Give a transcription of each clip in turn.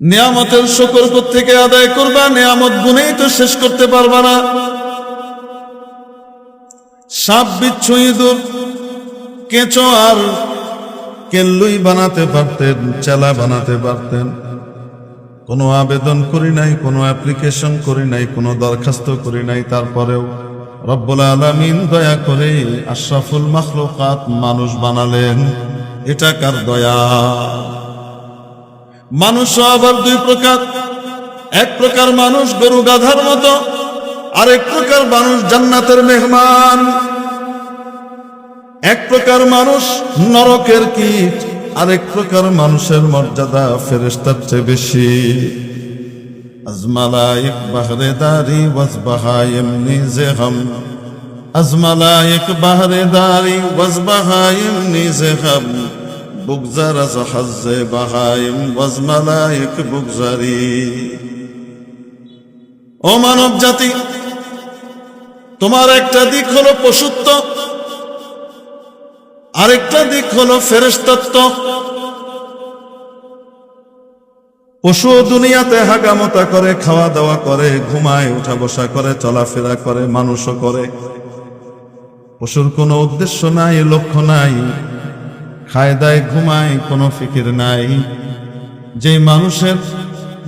নিয়ামতের শুকর থেকে আদায় করবা? নিয়ামত গুনেই তো শেষ করতে পারবা না। সাপ, বিচ্ছু, ইঁদুর, কেঁচো আর কেল্লুই বানাতে পারতেন, চেলা বানাতে পারতেন। কোনো আবেদন করি নাই, কোনো অ্যাপ্লিকেশন করি নাই, কোনো দরখাস্ত করি নাই, তারপরেও রব্বুল আলামিন দয়া করে আশরাফুল মাখলুকাত মানুষ বানালেন। এটা কার দয়া? মানুষও আবার দুই প্রকার। এক প্রকার মানুষ গরু গাধার মতো, আরেক প্রকার মানুষ জান্নাতের মেহমান। এক প্রকার মানুষ নরকের কীট, আরেক প্রকার মানুষের মর্যাদা ফেরেশতার চেয়ে বেশি। আজমালাইক বাহরে দারি ওয়াজবাহাইম নিজেহম, আজমালাইক বাহরে দারি ওয়াজবাহাইম নিজেহম, বুগজার আজ হাজ্জে বাহাইম ওয়াজমালাইক বুগজারি। ও মানব জাতি, তোমার একটা দিক হলো পশুত্ব, আরেকটা দিক হলো ফেরেশতাত্ব। পশু দুনিয়াতে হাগামতা করে, খাওয়া দাওয়া করে, ঘুমায়, উঠা বসা করে, চলাফেরা করে, মানুষও করে। পশুর কোনো উদ্দেশ্য নাই, লক্ষ্য নাই, খায় দায় ঘুমায়, কোনো ফিকির নাই। যে মানুষের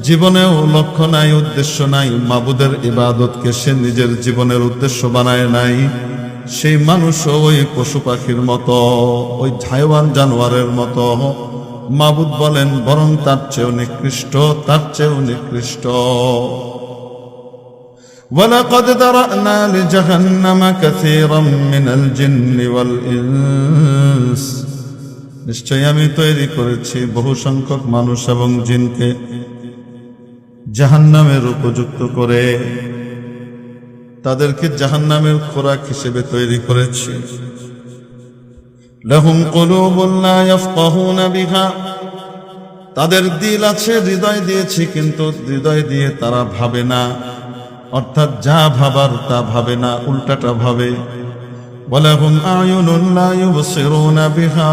জীবনেও লক্ষ্য নাই, উদ্দেশ্য নাই, মাবুদের ইবাদতকে সে নিজের জীবনের উদ্দেশ্য বানায় নাই, সেই মানুষও ওই পশু পাখির মতো, ওই হায়ওয়ান জানোয়ারের মতো। মাবুদ বলেন বরং তার চেয়েও নিকৃষ্ট, তার চেয়েও নিকৃষ্ট। ওয়ালাকাদ দারানা লিজাহান্নামা কাসীরাম মিনাল জিন্নি ওয়াল ইনস, নিশ্চয়ই আমি তৈরি করেছি বহু সংখ্যক মানুষ এবং জিনকে জাহান্নামের উপযুক্ত করে, তাদেরকে জাহান্নামের খোরাক হিসেবে তৈরি করেছি। লাহুম কুলুবুন লা ইয়াফকাহুনা বিহা, তাদের দিল আছে, হৃদয় দিয়েছি, কিন্তু হৃদয় দিয়ে তারা ভাবে না, অর্থাৎ যা ভাবার তা ভাবে না, উল্টাটা ভাবে। ওয়ালাহুম আয়ুনুন লা ইউবসিরুনা বিহা,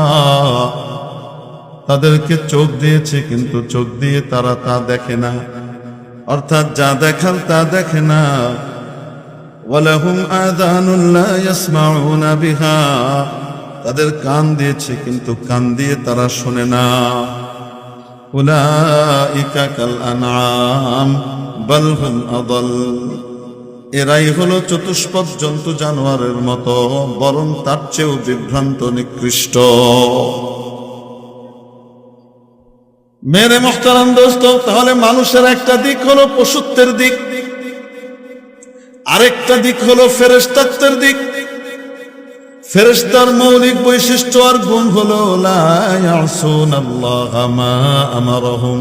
তাদেরকে চোখ দিয়েছি, কিন্তু চোখ দিয়ে তারা তা দেখে না, অর্থাৎ যা দেখার তা দেখে না। ওয়ালাহুম আযানুন লা ইয়াসমাউনা বিহা, তাদের কান দিয়েছে, কিন্তু কান দিয়ে তারা শোনে না। উলাইকা কাল আনআম বাল হুম আদাল, এরাই হলো চতুষ্পদ জন্তু জানোয়ারের মতো, বরং তার চেয়েও বিভ্রান্ত, নিকৃষ্ট। মেরে মুহতারাম দোস্ত, তাহলে মানুষের একটা দিক হলো পশুত্বের দিক, আরেকটা দিক হলো ফেরেশতাত্বের দিক। ফেরেশতার মৌলিক বৈশিষ্ট্য আর গুণ হলো লা ইয়াসুনাল্লাহা মা আমারহুম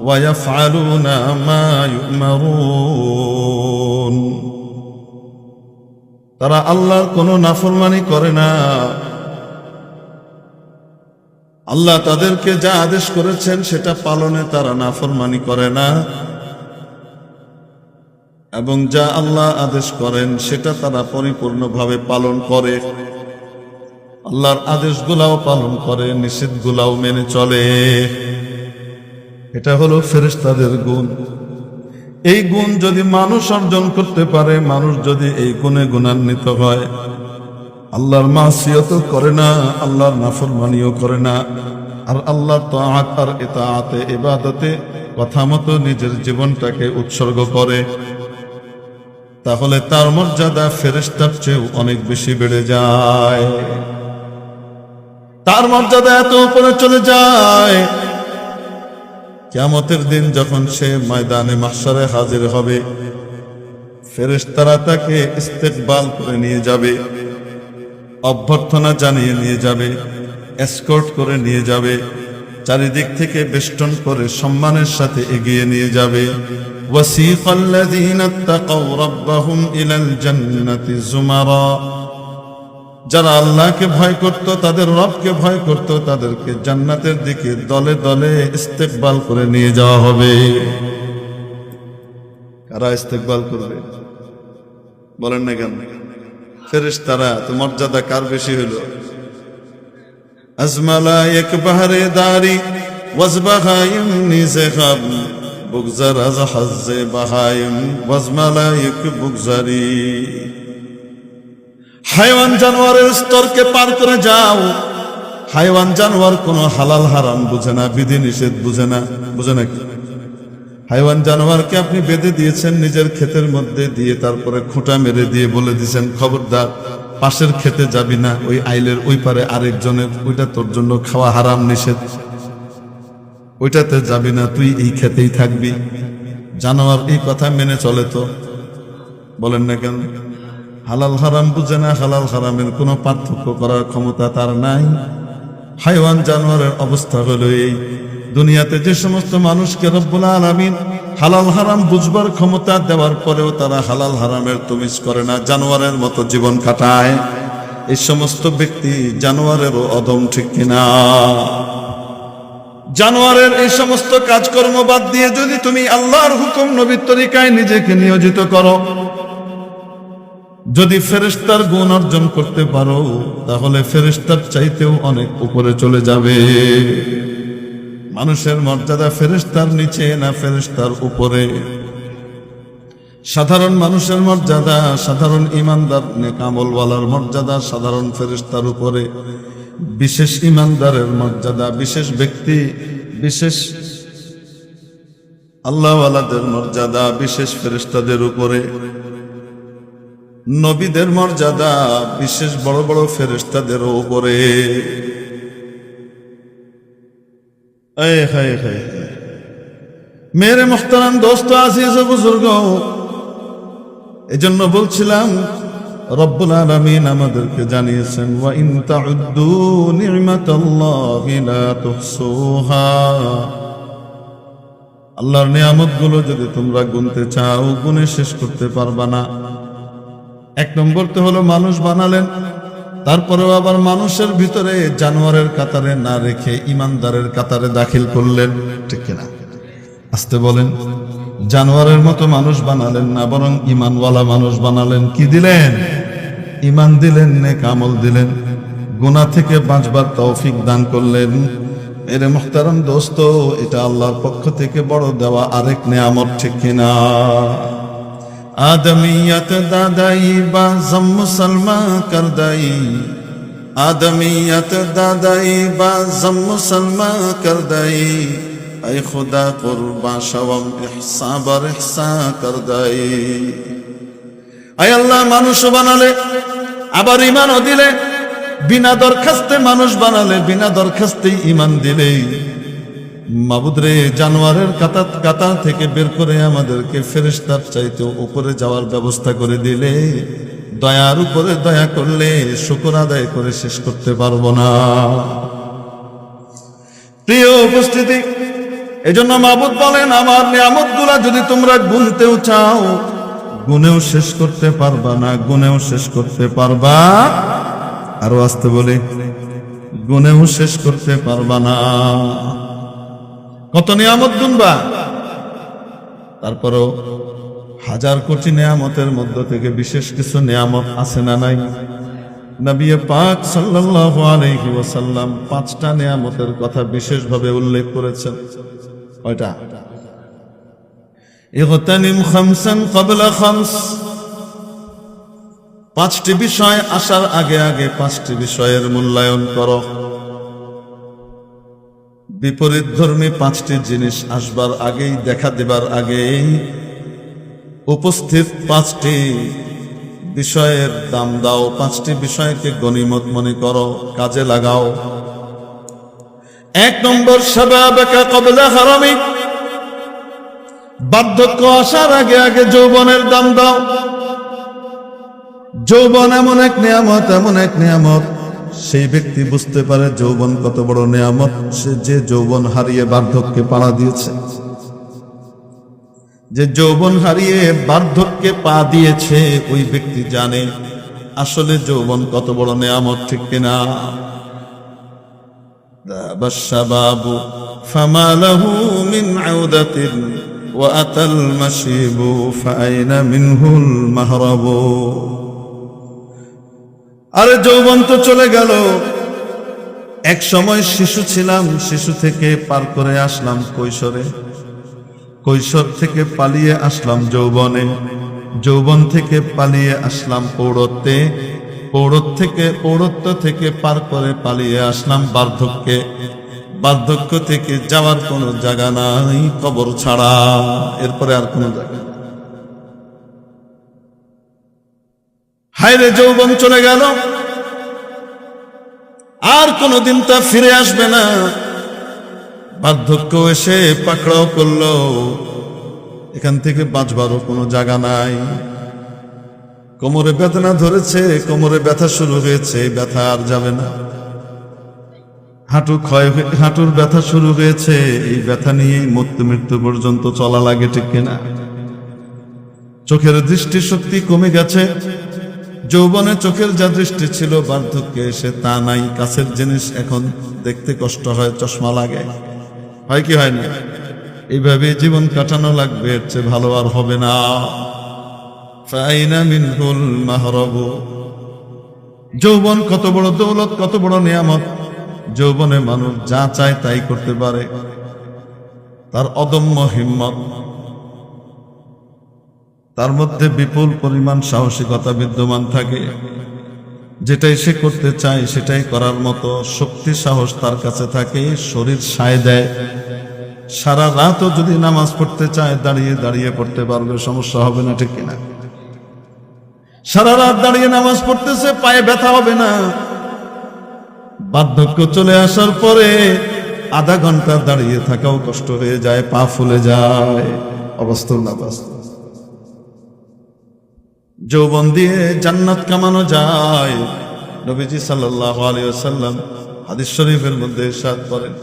ওয়া ইয়াফআলুনা মা ইউমারুন, তারা আল্লাহর কোনো নাফরমানি করে না। আল্লাহ তাদেরকে যা আদেশ করেছেন সেটা পালনে তারা নাফরমানি করে না, এবং যা আল্লাহ আদেশ করেন সেটা তারা পরিপূর্ণভাবে পালন করে। আল্লাহর আদেশগুলাও পালন করে, নিষেধগুলাও মেনে চলে। এটা হলো ফেরেশতাদের গুণ। এই গুণ যদি মানুষ অর্জন করতে পারে, মানুষ যদি এই গুণে গুণান্বিত হয়, আল্লাহর মাসিয়তও করে না, আল্লাহর নাফরমানিও করে না, আর আল্লাহর তাআত আর ইতাআতে, ইবাদতে কথা মতো নিজের জীবনটাকে উৎসর্গ করে, তাহলে তার মর্যাদা ফেরেশতার চেয়েও অনেক বেশি বেড়ে যায়। তার মর্যাদা এত উপরে চলে যায়, কিয়ামতের দিন যখন সে ময়দানে মাহশারে হাজির হবে, ফেরেশতারা তাকে ইস্তেকবাল করে নিয়ে যাবে, অভ্যর্থনা জানিয়ে নিয়ে যাবে, এসকর্ট করে নিয়ে যাবে, চারিদিক থেকে বেষ্টন করে সম্মানের সাথে এগিয়ে নিয়ে যাবে। ওয়াসিকাল্লাযীনা ইত্তাকাউ রাব্বাহুম ইলাল জান্নাতি যুমারা, যারা আল্লাহকে ভয় করত, তাদের রবকে ভয় করত, তাদেরকে জান্নাতের দিকে দলে দলে ইস্তেকবাল করে নিয়ে যাওয়া হবে। কারা ইস্তেকবাল করবে বলেন না কেন? ফেরেশতারা। তো মর্যাদা কার বেশি হইল? আজমালাইক বাহরে দারি ওয়াজ বাহাইম নিজে খাব বুগজার আজ হাজে বাহাইম ওয়াজ মালাইক বুগজারি। হাইওয়ান জানোয়ারের স্তরকে পার করে যাও। হাইওয়ান জানোয়ার কোনো হালাল হারাম বুঝে না, বিধি নিষেধ বুঝে না, বুঝে না কি? হাইওয়ান জানোয়ারকে আপনি বেঁধে দিয়েছেন নিজের ক্ষেতের মধ্যে দিয়ে, তারপরে খোঁটা মেরে দিয়ে বলে দিয়েছেন খবরদার পাশের খেতে যাবি না, ওই আইলের ওই পারে আরেকজনের, ওইটা তোর জন্য খাওয়া হারাম নিষেধ, ওইটাতে যাবি না, তুই এই খেতেই থাকবি। জানোয়ার এই কথা মেনে চলে তো? বলেন না কেন? হালাল হারাম বুঝে না, হালাল হারামের কোনো পার্থক্য করার ক্ষমতা তার নাই। হাইওয়ান জানোয়ারের অবস্থা হলো এই। দুনিয়াতে যে সমস্ত মানুষকে রব্বুল আলামিন হালাল হারাম বুঝবার ক্ষমতা দেওয়ার পরেও তারা হালাল হারামের তমিজ করে না, জানোয়ারের মতো জীবন কাটায়, এই সমস্ত ব্যক্তি জানোয়ারেরও অদম, ঠিক কিনা? জানোয়ারের এই সমস্ত কাজকর্ম বাদ দিয়ে যদি তুমি আল্লাহর হুকুম নবীর তরিকায় নিজেকে নিয়োজিত করো, যদি ফেরেশতার গুণ অর্জন করতে পারো, তাহলে ফেরেশতার চাইতেও অনেক উপরে চলে যাবে। মানুষের মর্যাদা ফেরেশতার নিচে না ফেরেশতার উপরে? সাধারণ মানুষের মর্যাদা, সাধারণ ইমানদার নেক আমলওয়ালার মর্যাদা সাধারণ ফেরেশতার উপরে, বিশেষ ইমানদারের মর্যাদা, বিশেষ ব্যক্তি, বিশেষ আল্লাহওয়ালাদের মর্যাদা বিশেষ ফেরেশতাদের উপরে। নবীদের মর্যাদা বিশেষ বড় বড় ফেরেশতাদের উপরে। মেরে মুহতারাম দোস্ত আজিজ ও বুজুর্গ, এজন্য বলছিলাম রব্বুল আলামিন আমাদেরকে জানিয়েছেন ওয়া ইন তাউদ্দু নি'মাতাল্লাহি লা তুহসুহা। আল্লাহর নিয়ামতগুলো যদি তোমরা গুনতে চাও, গুনে শেষ করতে পারবা না। এক নম্বর তো হলো মানুষ বানালেন, তারপরেও আবার মানুষের ভিতরে জানোয়ারের কাতারে না রেখে ইমানদারের কাতারে দাখিল করলেন, ঠিক কিনা? আসতে বলেন। জানোয়ারের মতো মানুষ বানালেন না, বরং ইমানওয়ালা মানুষ বানালেন। কি দিলেন? ইমান দিলেন, নেক আমল দিলেন, গুনাহ থেকে বাঁচবার তৌফিক দান করলেন। এর মুহতারাম দোস্ত, এটা আল্লাহর পক্ষ থেকে বড় দেওয়া আরেক নেয়ামত, ঠিক কিনা? आदमियत दादाई बाज़म मुसलमा कर दाई, आदमियत दादाई बाज़म मुसलमा कर दाई, ऐ खुदा कुर्बा शवम इहसा बर इहसा कर दाई। ऐ अल्लाह मानुष बनाले आबार ईमान दिले, बिना दरखास्ते मानुष बनाले, बिना दरखास्ते ईमान दिले। মাবুদ রে, জানোয়ারের কাতার থেকে বের করে আমাদেরকে ফেরেশতার চাইতে উপরে যাওয়ার ব্যবস্থা করে দিলে, দয়ার উপরে দয়া করলে শুকর আদায় করে শেষ করতে পারবো না। প্রিয় উপস্থিতি, এজন্য মাবুদ বলেন আমার নিয়ামতগুলা যদি তোমরা গুনতেও চাও, গুনেও শেষ করতে পারবা না, গুনেও শেষ করতে পারবা। আরো আসতে বলি, গুনেও শেষ করতে পারবা না। কত নিয়ামত গুনবা? তারপরও হাজার কোটি নিয়ামতের মধ্য থেকে বিশেষ কিছু নিয়ামত আছে না নাই? নবী পাক সাল্লাল্লাহু আলাইহি ওয়াসাল্লাম 5টা নিয়ামতের কথা বিশেষভাবে উল্লেখ করেছেন। কয়টা? ইগতানিম খামসান ক্বাবলা খামস। 5টি বিষয় আসার আগে আগে 5টি বিষয়ের মূল্যায়ন করো। বিপরীত ধর্মী 5টি জিনিস আসবার আগেই, দেখা দেবার আগেই উপস্থিত 5টি বিষয়ের দাম দাও, 5টি বিষয়কে গনিমত মনে করো, কাজে লাগাও। 1 নম্বর শাবাবাকা ক্বাবলা হারামিক। বার্ধক্য আসার আগে আগে যৌবনের দাম দাও। যৌবন এমন এক নিয়ামত, এমন এক নিয়ামত, সেই ব্যক্তি বুঝতে পারে যৌবন কত বড় নিয়ামত, সে যে যৌবন হারিয়ে বার্ধক্যে পাড়া দিয়েছে, যে যৌবন হারিয়ে বার্ধক্যে পা দিয়েছে, ওই ব্যক্তি জানে আসলে যৌবন কত বড় নিয়ামত, ঠিক কিনা? দাবাশশাবাবু ফামা লাহু মিন আউদাতিন ওয়া আতাল মাশিবু ফাআইনা মিনহুল মাহরাবু। আরে যৌবন তো চলে গেল, এক সময় শিশু ছিলাম, শিশু থেকে পার করে আসলাম কৈশোরে, কৈশোর থেকে পালিয়ে আসলাম যৌবনে, যৌবন থেকে পালিয়ে আসলাম প্রৌঢ়ত্বে, প্রৌঢ়ত্ব থেকে পার করে পালিয়ে আসলাম বার্ধক্যে, বার্ধক্য থেকে যাওয়ার কোনো জায়গা নাই কবর ছাড়া, এরপরে আর কোনো জায়গা। হায়রে যৌবন চলে গেল, আর কোনোদিন তা ফিরে আসবে না। বার্ধক্য এসে পাকড়াও করলো, এখান থেকে বাঁচবারও কোনো জায়গা নাই। কোমরে বেদনা ধরেছে, কোমরে ব্যথা শুরু হয়েছে, ব্যথা আর যাবে না। হাঁটুর ব্যথা শুরু হয়েছে, এই ব্যথা নিয়েই মৃত্যু পর্যন্ত চলা লাগে, ঠিক কিনা? চোখের দৃষ্টি শক্তি কমে গেছে, যৌবনে চোখের যা দৃষ্টি ছিল বার্ধক্যে এসে তা নাই। কাছের জিনিস এখন দেখতে কষ্ট হয়, চশমা লাগে, হয় কি হয় না? এইভাবে জীবন কাটানো লাগবে, এর চেয়ে ভালো আর হবে না। ফাইনা মিনহুল মাহরাবু। যৌবন কত বড় দৌলত, কত বড় নিয়ামত। যৌবনে মানুষ যা চায় তাই করতে পারে, তার অদম্য হিম্মত, তার মধ্যে বিপুল পরিমাণ সাহসিকতা বিদ্যমান থাকে। যেটাই সে করতে চায় সেটাই করার মতো শক্তি সাহস তার কাছে থাকে, শরীর সায় দেয়। সারা রাতও যদি নামাজ পড়তে চায় দাঁড়িয়ে দাঁড়িয়ে পড়তে পারবে, সমস্যা হবে না, ঠিক কিনা? সারা রাত দাঁড়িয়ে নামাজ পড়তেছে, পায়ে ব্যথা হবে না। বার্ধক্য চলে আসার পরে আধা ঘন্টা দাঁড়িয়ে থাকাও কষ্ট হয়ে যায়, পা ফুলে যায়। অবাস্তব না বাস্তব? যৌবন দিয়ে জান্নাত কামানো যায়। নবীজি সাল্লাল্লাহু আলাইহি ওয়াসাল্লাম হাদিস শরীফের মধ্যে ইরশাদ করেন,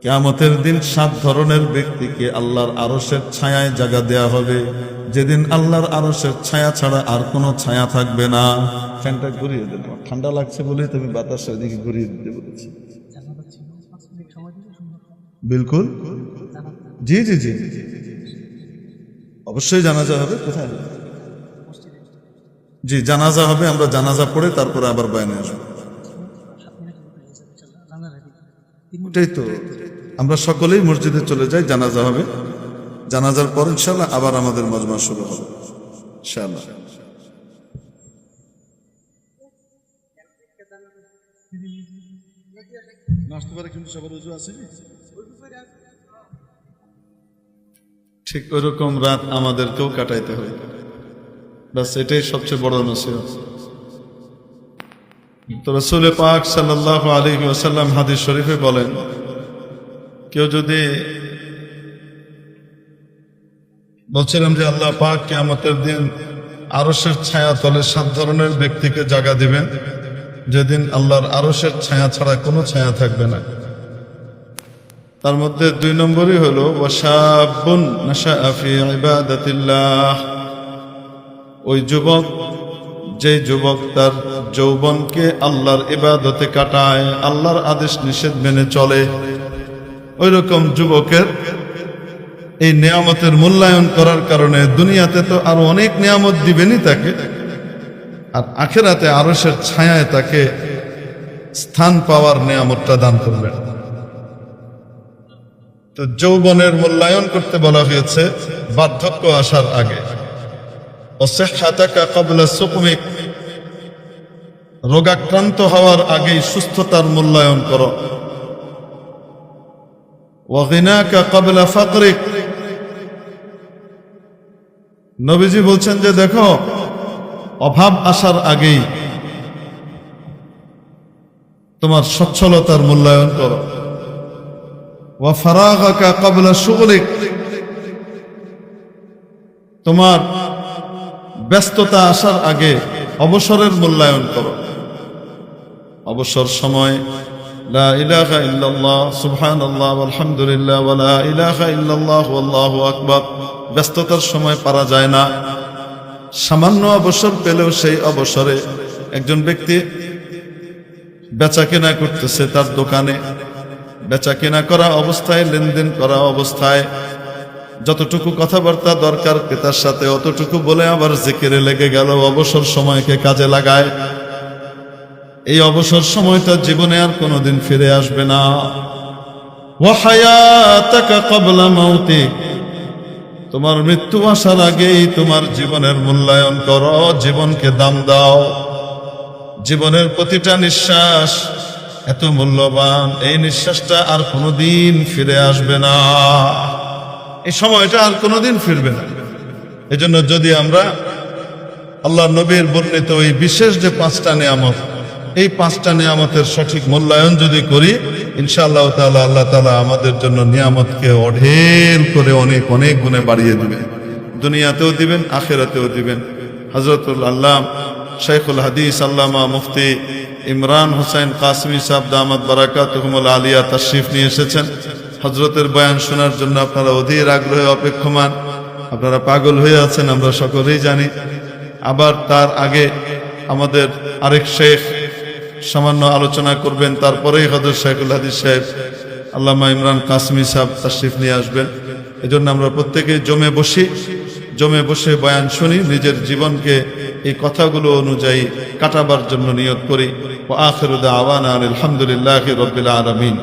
কিয়ামতের দিন 7 ধরনের ব্যক্তিকে আল্লাহর আরশের ছায়ায় জায়গা দেয়া হবে, যেদিন আল্লাহর আরশের ছায়া ছাড়া আর কোনো ছায়া থাকবে না। ফ্যানটা ঘুরিয়ে দেন, ঠান্ডা লাগছে বলে তুমি বাতাসের দিকে ঘুরিয়ে দিতে বলেছি। বিলকুল, জি জি জি, অবশ্যই জানাজা হবে। কোথায়? জি, জানাজা হবে। আমরা জানাজা পড়ে তারপরে আবার বয়ানে আসবো। এটাই তো, আমরা সকলেই মসজিদে চলে যাই, জানাজা হবে। জানাজার পর ইনশাআল্লাহ আবার আমাদের মজমা শুরু হবে ইনশাআল্লাহ। ঠিক ওইরকম রাত আমাদেরকেও কাটাইতে হবে, বাস এটাই সবচেয়ে বড় নসিহত। তো রাসূল পাক সাল্লাল্লাহু আলাইহি ওয়াসাল্লাম হাদিস শরীফে বলেন, কেউ যদি, বলছিলাম যে আল্লাহ পাক কিয়ামতের দিন আরশের ছায়া তলে 7 ধরনের ব্যক্তিকে জায়গা দিবেন, যেদিন আল্লাহর আরশের ছায়া ছাড়া কোনো ছায়া থাকবে না। তার মধ্যে 2 নম্বরই হলো ওয়াশাবুন নাশাআ ফি ইবাদাতিল্লাহ। ওই যুবক, যে যুবক তার যৌবনকে আল্লাহর ইবাদতে কাটায়, আল্লাহর আদেশ নিষেধ মেনে চলে, ওই রকম যুবকের এই নিয়ামতের মূল্যায়ন করার কারণে দুনিয়াতে তো আরো অনেক নিয়ামত দিবেনই তাকে, আর আখিরাতে আরশের ছায়ায় তাকে স্থান পাওয়ার নিয়ামতটা দান করবেন। তো যৌবনের মূল্যায়ন করতে বলা হয়েছে বার্ধক্য আসার আগে। ওয়াসিহ্হাতাকা ক্বাবলা সুকমিক, রোগাক্রান্ত হওয়ার আগেই সুস্থতার মূল্যায়ন করো। ওয়াগিনাকা ক্বাবলা ফাকরিক, নবীজি বলছেন যে দেখো, অভাব আসার আগেই তোমার সচ্ছলতার মূল্যায়ন করো। ওয়া ফারাগাকা ক্বাবলা শুগলিক, তোমার ব্যস্ততা আসার আগে অবসরের মূল্যায়ন করো। অবসর সময় লা ইলাহা ইল্লাল্লাহ সুবহানাল্লাহ আলহামদুলিল্লাহ ওয়া লা ইলাহা ইল্লাল্লাহ আল্লাহু আকবার, ব্যস্ততার সময় পারা যায় না। সামান্য অবসর পেলেও সেই অবসরে একজন ব্যক্তি বেচা কেনা করতেছে, তার দোকানে বেচা কেনা করা অবস্থায়, লেনদেন করা অবস্থায় যতটুকু কথাবার্তা দরকার ক্রেতার সাথে অতটুকু বলে আবার জিকিরে লেগে গেল, অবসর সময়কে কাজে লাগায়। এই অবসর সময়টা জীবনে আর কোনোদিন ফিরে আসবে না। ওয়া হায়াতাকা ক্বাবলা মাউতিক, তোমার মৃত্যু আসার আগেই তোমার জীবনের মূল্যায়ন করো, জীবনকে দাম দাও। জীবনের প্রতিটা নিঃশ্বাস এত মূল্যবান, এই নিঃশ্বাসটা আর কোনোদিন ফিরে আসবে না, এই সময়টা আর কোনোদিন ফিরবে না। এজন্য যদি আমরা আল্লাহ নবীর বর্ণিত ওই বিশেষ যে 5টা নিয়ামত, এই 5টা নিয়ামতের সঠিক মূল্যায়ন যদি করি, ইনশাআল্লাহ তাআলা আল্লাহ তাআলা আমাদের জন্য নিয়ামতকে অঢেল করে অনেক অনেক গুণে বাড়িয়ে দিবেন, দুনিয়াতেও দিবেন, আখিরাতেও দিবেন। হযরতুল আল্লাহ শাইখুল হাদিস আল্লামা মুফতি ইমরান হোসেন কাসমি সাহেব দামাত বারাকাতুহুমুল আলিয়া তাশরিফ নিয়ে এসেছেন। হযরতের বয়ান শোনার জন্য আপনারা অধীর আগ্রহে অপেক্ষমান, আপনারা পাগল হয়ে আছেন, আমরা সকলেই জানি। আবার তার আগে আমাদের আরেক শেখ সামান্য আলোচনা করবেন, তারপরেই হযরত শাইখুল হাদিস সাহেব আল্লামা ইমরান কাসমি সাহেব তাশরিফ নিয়ে আসবেন। এজন্য আমরা প্রত্যেকে জমে বসে বয়ান শুনি, নিজের জীবনকে এই কথাগুলো অনুযায়ী কাটাবার জন্য নিয়ত করি। ওয়া আখিরু দাওয়ানা আলহামদুলিল্লাহি রাব্বিল আলামিন।